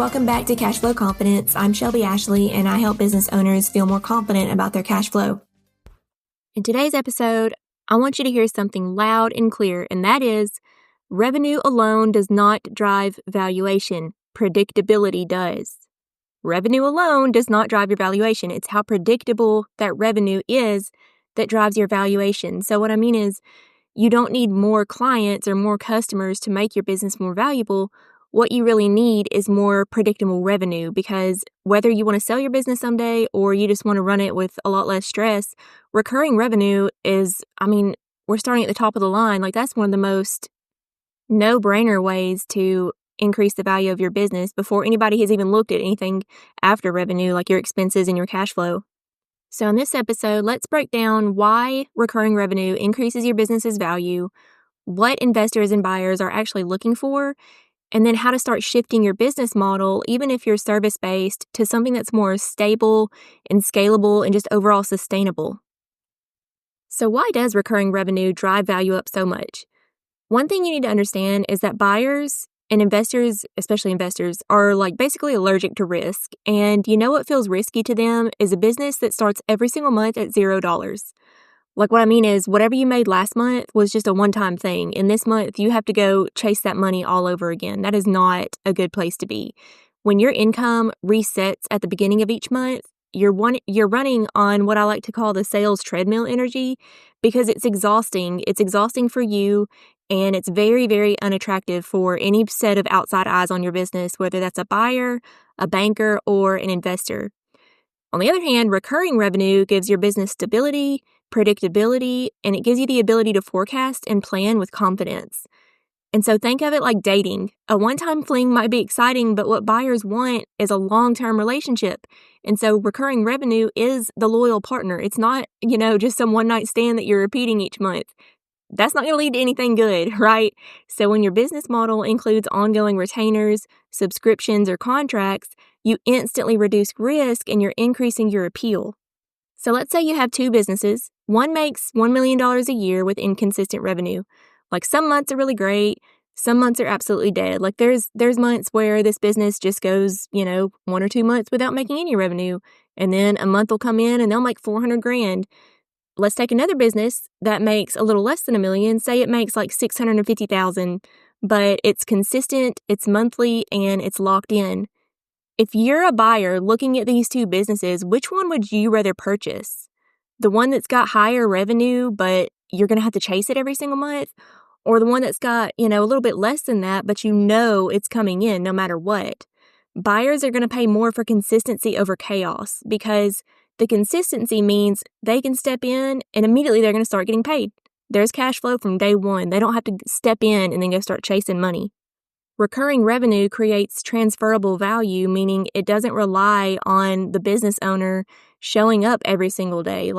welcome back to Cash Flow Confidence. I'm Shelby Ashley, and I help business owners feel more confident about their cash flow. In today's episode, I want you to hear something loud and clear, and that is, revenue alone does not drive valuation. Predictability does. Revenue alone does not drive your valuation. It's how predictable that revenue is that drives your valuation. So what I mean is, you don't need more clients or more customers to make your business more valuable. What you really need is more predictable revenue, because whether you want to sell your business someday or you just want to run it with a lot less stress, recurring revenue is, we're starting at the top of the line. Like, that's one of the most no-brainer ways to increase the value of your business before anybody has even looked at anything after revenue, like your expenses and your cash flow. So in this episode, let's break down why recurring revenue increases your business's value, what investors and buyers are actually looking for, and then how to start shifting your business model, even if you're service-based, to something that's more stable and scalable and just overall sustainable. So why does recurring revenue drive value up so much? One thing you need to understand is that buyers and investors, especially investors, are basically allergic to risk. And you know what feels risky to them is a business that starts every single month at $0. What I mean is, whatever you made last month was just a one-time thing. And this month, you have to go chase that money all over again. That is not a good place to be. When your income resets at the beginning of each month, you're running on what I like to call the sales treadmill energy, because it's exhausting. It's exhausting for you, and it's very, very unattractive for any set of outside eyes on your business, whether that's a buyer, a banker, or an investor. On the other hand, recurring revenue gives your business stability, predictability, and it gives you the ability to forecast and plan with confidence. And so think of it like dating. A one-time fling might be exciting, but what buyers want is a long-term relationship. And so recurring revenue is the loyal partner. It's not, just some one-night stand that you're repeating each month. That's not going to lead to anything good, right? So when your business model includes ongoing retainers, subscriptions, or contracts, you instantly reduce risk and you're increasing your appeal. So let's say you have two businesses. One makes $1 million a year with inconsistent revenue. Some months are really great. Some months are absolutely dead. There's months where this business just goes, 1 or 2 months without making any revenue. And then a month will come in and they'll make $400,000. Let's take another business that makes a little less than $1 million. Say it makes $650,000, but it's consistent, it's monthly, and it's locked in. If you're a buyer looking at these two businesses, which one would you rather purchase? The one that's got higher revenue, but you're going to have to chase it every single month? Or the one that's got, a little bit less than that, but it's coming in no matter what? Buyers are going to pay more for consistency over chaos, because the consistency means they can step in and immediately they're going to start getting paid. There's cash flow from day one. They don't have to step in and then go start chasing money. Recurring revenue creates transferable value, meaning it doesn't rely on the business owner showing up every single day.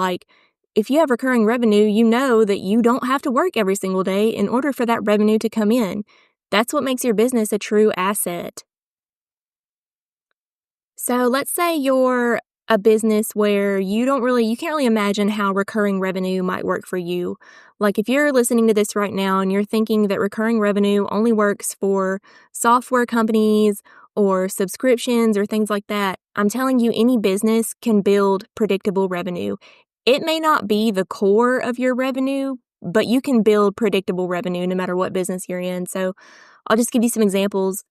If you have recurring revenue, you know that you don't have to work every single day in order for that revenue to come in. That's what makes your business a true asset. So let's say you're a business where you can't really imagine how recurring revenue might work for you. If you're listening to this right now and you're thinking that recurring revenue only works for software companies or subscriptions or things like that, I'm telling you, any business can build predictable revenue. It may not be the core of your revenue, but you can build predictable revenue no matter what business you're in. So I'll just give you some examples.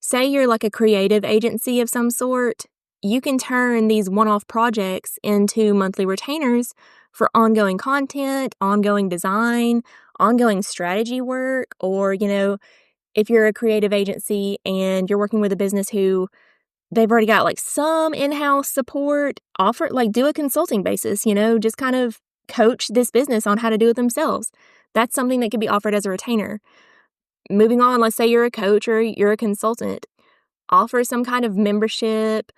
Say you're a creative agency of some sort. You can turn these one-off projects into monthly retainers for ongoing content, ongoing design, ongoing strategy work. Or, if you're a creative agency and you're working with a business who they've already got some in-house support, do a consulting basis, just kind of coach this business on how to do it themselves. That's something that could be offered as a retainer. Moving on, let's say you're a coach or you're a consultant. Offer some kind of membership,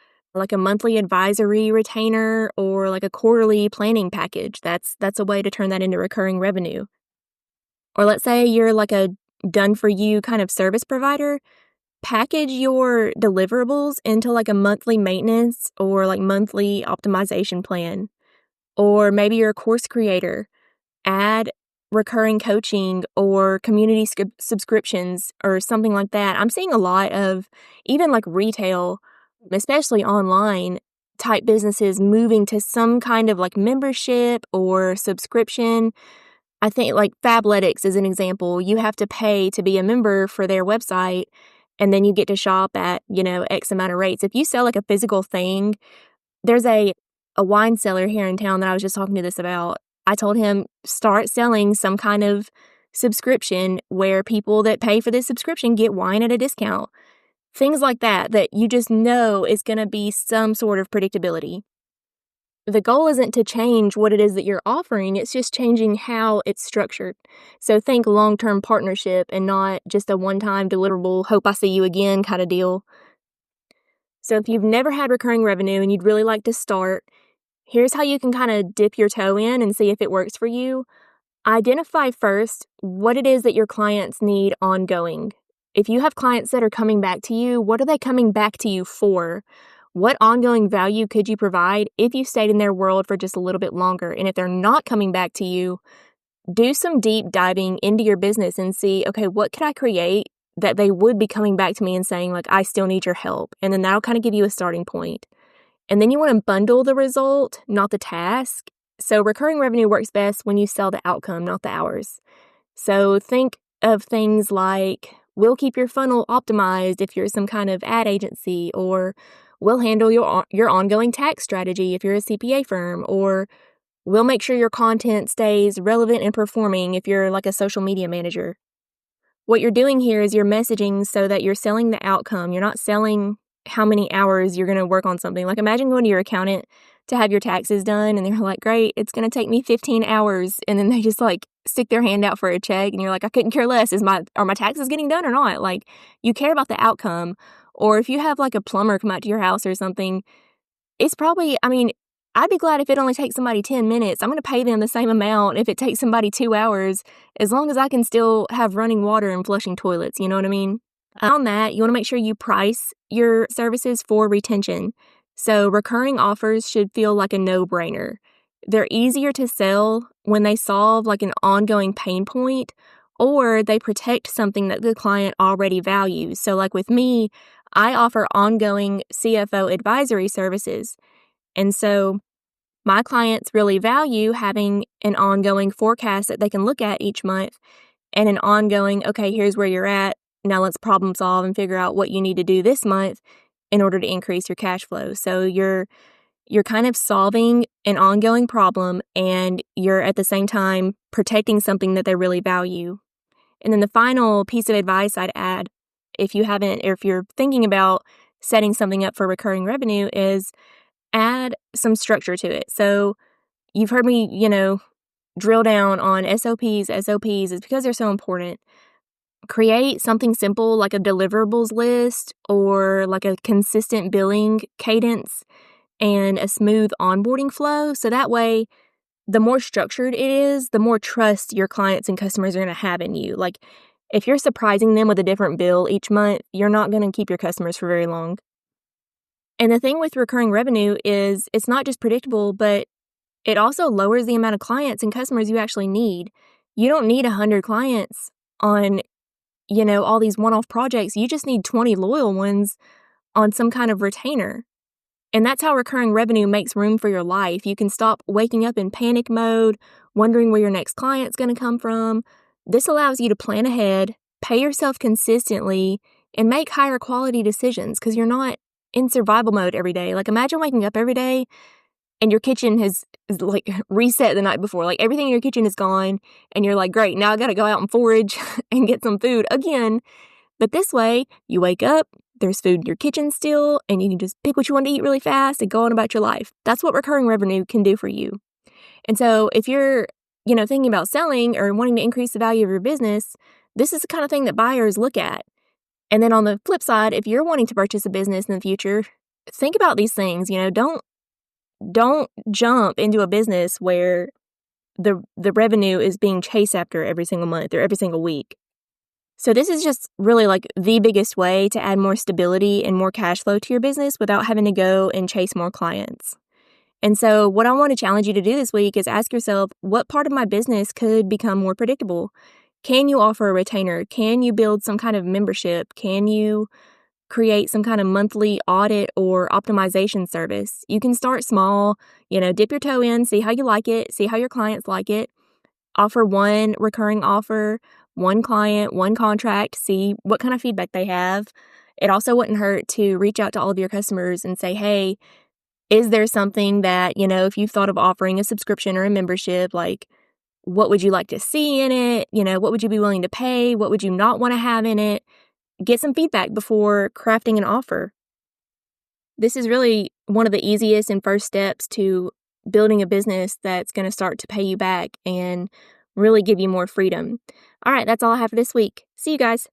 a monthly advisory retainer or a quarterly planning package. That's a way to turn that into recurring revenue. Or let's say you're a done-for-you kind of service provider. Package your deliverables into a monthly maintenance or monthly optimization plan. Or maybe you're a course creator. Add recurring coaching or community subscriptions or something like that. I'm seeing a lot of even like retail, especially online type businesses moving to some kind of like membership or subscription. I think like Fabletics is an example. You have to pay to be a member for their website, and then you get to shop at, X amount of rates. If you sell like a physical thing, there's a wine seller here in town that I was just talking to this about. I told him, start selling some kind of subscription where people that pay for this subscription get wine at a discount. Things like that you just know is going to be some sort of predictability. The goal isn't to change what it is that you're offering, it's just changing how it's structured. So think long-term partnership and not just a one-time deliverable, hope I see you again kind of deal. So if you've never had recurring revenue and you'd really like to start, here's how you can kind of dip your toe in and see if it works for you. Identify first what it is that your clients need ongoing. If you have clients that are coming back to you, what are they coming back to you for? What ongoing value could you provide if you stayed in their world for just a little bit longer? And if they're not coming back to you, do some deep diving into your business and see, okay, what could I create that they would be coming back to me and saying, like, I still need your help. And then that'll kind of give you a starting point. And then you want to bundle the result, not the task. So recurring revenue works best when you sell the outcome, not the hours. So think of things like, we'll keep your funnel optimized if you're some kind of ad agency, or we'll handle your ongoing tax strategy if you're a CPA firm, or we'll make sure your content stays relevant and performing if you're like a social media manager. What you're doing here is you're messaging so that you're selling the outcome. You're not selling how many hours you're going to work on something. Like imagine going to your accountant to have your taxes done and they're like, great, it's going to take me 15 hours. And then they just like stick their hand out for a check and you're like, I couldn't care less. Are my taxes getting done or not? Like you care about the outcome. Or if you have like a plumber come out to your house or something, it's probably, I'd be glad if it only takes somebody 10 minutes. I'm going to pay them the same amount if it takes somebody 2 hours, as long as I can still have running water and flushing toilets. You know what I mean? On that, you want to make sure you price your services for retention. So recurring offers should feel like a no-brainer. They're easier to sell when they solve like an ongoing pain point, or they protect something that the client already values. So like with me, I offer ongoing CFO advisory services. And so my clients really value having an ongoing forecast that they can look at each month and an ongoing, okay, here's where you're at. Now let's problem solve and figure out what you need to do this month in order to increase your cash flow. So you're kind of solving an ongoing problem and you're at the same time protecting something that they really value. And then the final piece of advice I'd add, if you're thinking about setting something up for recurring revenue, is add some structure to it. So you've heard me, drill down on SOPs. SOPs is because they're so important. Create something simple like a deliverables list or like a consistent billing cadence and a smooth onboarding flow. So that way, the more structured it is, the more trust your clients and customers are going to have in you. Like if you're surprising them with a different bill each month, you're not going to keep your customers for very long. And the thing with recurring revenue is it's not just predictable, but it also lowers the amount of clients and customers you actually need. You don't need 100 clients on, all these one-off projects. You just need 20 loyal ones on some kind of retainer. And that's how recurring revenue makes room for your life. You can stop waking up in panic mode, wondering where your next client's going to come from. This allows you to plan ahead, pay yourself consistently, and make higher quality decisions because you're not in survival mode every day. Like imagine waking up every day and your kitchen is like reset the night before. Like everything in your kitchen is gone and you're like, great, now I got to go out and forage and get some food again. But this way, you wake up, there's food in your kitchen still, and you can just pick what you want to eat really fast and go on about your life. That's what recurring revenue can do for you. And so if you're, thinking about selling or wanting to increase the value of your business, this is the kind of thing that buyers look at. And then on the flip side, if you're wanting to purchase a business in the future, think about these things. Don't jump into a business where the revenue is being chased after every single month or every single week. So this is just really like the biggest way to add more stability and more cash flow to your business without having to go and chase more clients. And so what I want to challenge you to do this week is ask yourself, what part of my business could become more predictable? Can you offer a retainer? Can you build some kind of membership? Can you create some kind of monthly audit or optimization service? You can start small, dip your toe in, see how you like it, see how your clients like it. Offer one recurring offer, one client, one contract, see what kind of feedback they have. It also wouldn't hurt to reach out to all of your customers and say, hey, is there something that, if you've thought of offering a subscription or a membership, like what would you like to see in it? What would you be willing to pay? What would you not want to have in it? Get some feedback before crafting an offer. This is really one of the easiest and first steps to building a business that's going to start to pay you back and really give you more freedom. All right, that's all I have for this week. See you guys.